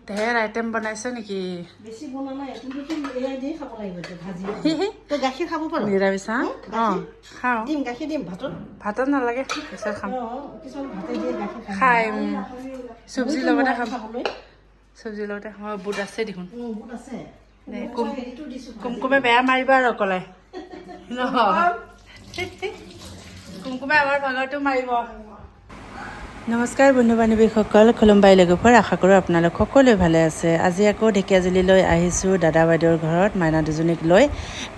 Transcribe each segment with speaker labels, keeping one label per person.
Speaker 1: ঢেৰ আইটেম বনাইছে নেকি?
Speaker 2: বেছি বনা নাই, কিন্তু এয়াই দি খাব লাগিব এতিয়া ভাজি। তই গাখীৰ খাব পাৰ?
Speaker 1: নিৰামিষ হা? অঁ খাওঁ।
Speaker 2: দিম গাখীৰ দিম ভাতত।
Speaker 1: ভাতত নালাগে, পিছত খাম।
Speaker 2: কিছুমান ভাতে দিয়ে গাখীৰ
Speaker 1: খাই চব্জিৰ লগতে খাম। চব্জিৰ লগতে খাম। বুট আছে দেখোন।
Speaker 2: বুট আছে।
Speaker 1: কুমকুমে বেয়া মাৰিব আৰু অকলে কুমকুমে আমাৰ ভাগৰটো মাৰিব। নমস্কাৰ বন্ধু বান্ধৱীসকল, খুলুমবাই লগোফৰ আশা কৰোঁ আপোনালোক সকলোৱে ভালে আছে। আজি আকৌ ঢেকীয়াজুলিলৈ আহিছোঁ দাদা বাইদেউৰ ঘৰত মাইনা দুজনীক লৈ।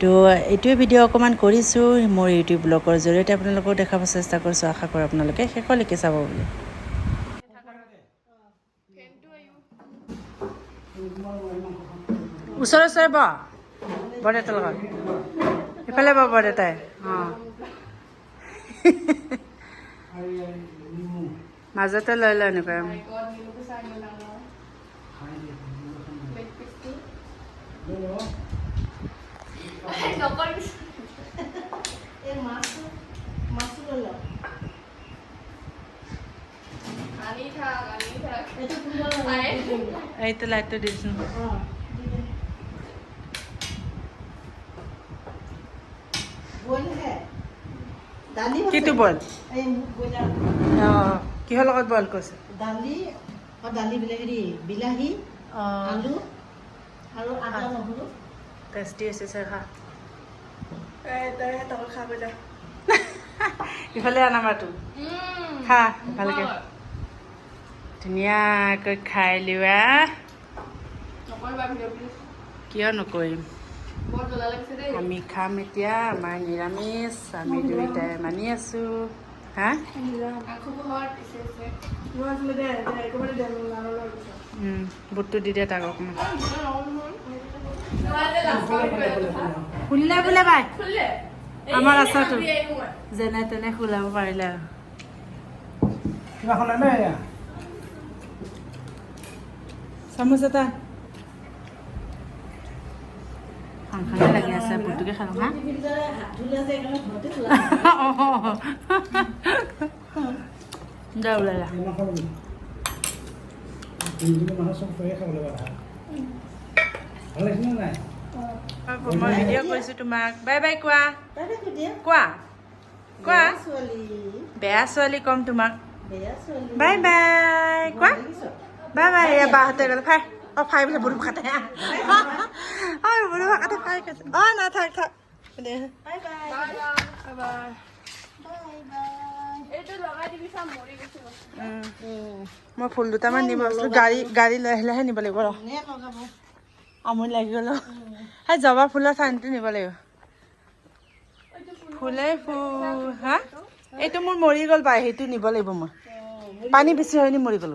Speaker 1: তো এইটোৱে ভিডিঅ' অকণমান কৰিছোঁ মোৰ ইউটিউব ব্লগৰ জৰিয়তে আপোনালোকক দেখাব চেষ্টা কৰিছোঁ। আশা কৰোঁ আপোনালোকে শেষলৈকে চাব বুলি। ওচৰে ওচৰে বৰদেউতাৰ লগত ইফালে বৰদেউতাই অঁ মাজতে লৈ লয় এনেকুৱা। এইটো লাইটটো দিছোঁ। কিটো বইল? অঁ কিহৰ লগত বইল কৰিছে?
Speaker 2: দালি হেৰি বিলাহী আলু আৰু আদা নহৰু।
Speaker 1: টেষ্টি আছে চাই খা। ইফালে আনামাৰটো খা ভালকে ধুনীয়াকৈ খাই লোৱা। কিয় নকৰিম, আমি খাম এতিয়া। আমাৰ নিৰামিষ, আমি দুয়োটাই মানি আছোঁ। হা বুটটো দি দে তাক অকণমান। খুলিলে বোলে বাই আমাৰ আচাৰটো যেনে তেনে খোলাব পাৰিলে আৰু। চামুচ এটা খাংখানে লাগি আছে। বুটটোকে খাওঁ হা। যা ওলাই যা। মই ভিডিঅ' কৰিছোঁ তোমাক। বাই বাই কোৱা। কোৱা কোৱা। বেয়া ছোৱালী ক'ম তোমাক। বাই বাই কোৱা। Bye bye. এয়া বাহঁতে গ'লে ফাই। অঁ ফাই বোলে বড়ো ভাষাতে। অঁ বড়ো ভাষাতে ফাই কৈছে। অঁ না থাক থাক। মই ফুল দুটামান নিব আছিলোঁ। গাড়ী লৈ আহিলেহে নিব লাগিব ৰ। আমনি লাগি গ'ল। সেই জবা ফুলৰ চানটো নিব লাগিব। ফুলে ফুল হা। এইটো মোৰ মৰি গ'ল পাই, সেইটো নিব লাগিব মই। পানী বেছি হয়নি মৰি গ'ল।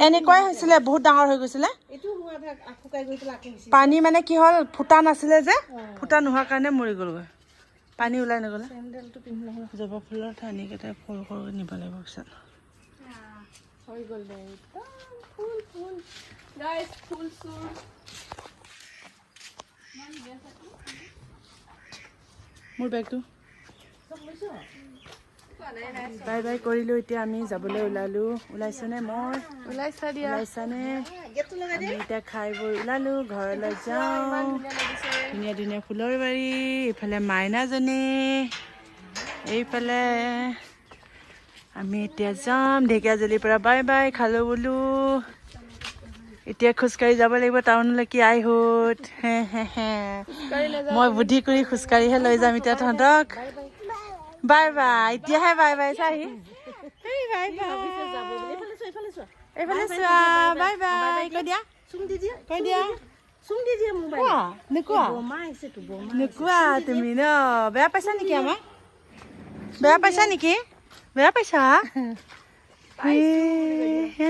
Speaker 1: এনেকুৱাই হৈছিলে, বহুত ডাঙৰ হৈ গৈছিলে। পানী মানে কি হ'ল, ফুটা নাছিলে যে, ফুটা নোহোৱাৰ কাৰণে মৰি গ'লগৈ। পানী ওলাই নগ'লে। জবা ফুলৰ ঠানিকেইটা সৰু সৰুকৈ নিব লাগিব পিছত। মোৰ বেগটো বাই বাই কৰিলোঁ। এতিয়া আমি যাবলৈ ওলালোঁ। ওলাইছেনে? মই ওলাইছানে? আমি এতিয়া খাই বৈ ওলালোঁ, ঘৰলৈ যাওঁ। ধুনীয়া ধুনীয়া ফুলৰ বাৰী। এইফালে মাইনাজনী, এইফালে আমি এতিয়া যাম ঢেকীয়াজুলিৰ পৰা। বাই বাই খালোঁ বোলো। এতিয়া খোজকাঢ়ি যাব লাগিব টাউনলৈ। কি আই হোত মই বুদ্ধি কৰি খোজকাঢ়িহে লৈ যাম এতিয়া তহঁতক। Bye bye. এতিয়াহে বাই বাই চাহি। Bye bye. এইফালে চোৱা। বাই বাই কৈ দিয়া। কৈ দিয়া। নোকোৱা তুমি ন? বেয়া পাইছা নেকি আমাক? বেয়া পাইছা নেকি? বেয়া পাইছা?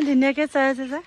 Speaker 1: ধুনীয়াকৈ চাই আছে যে।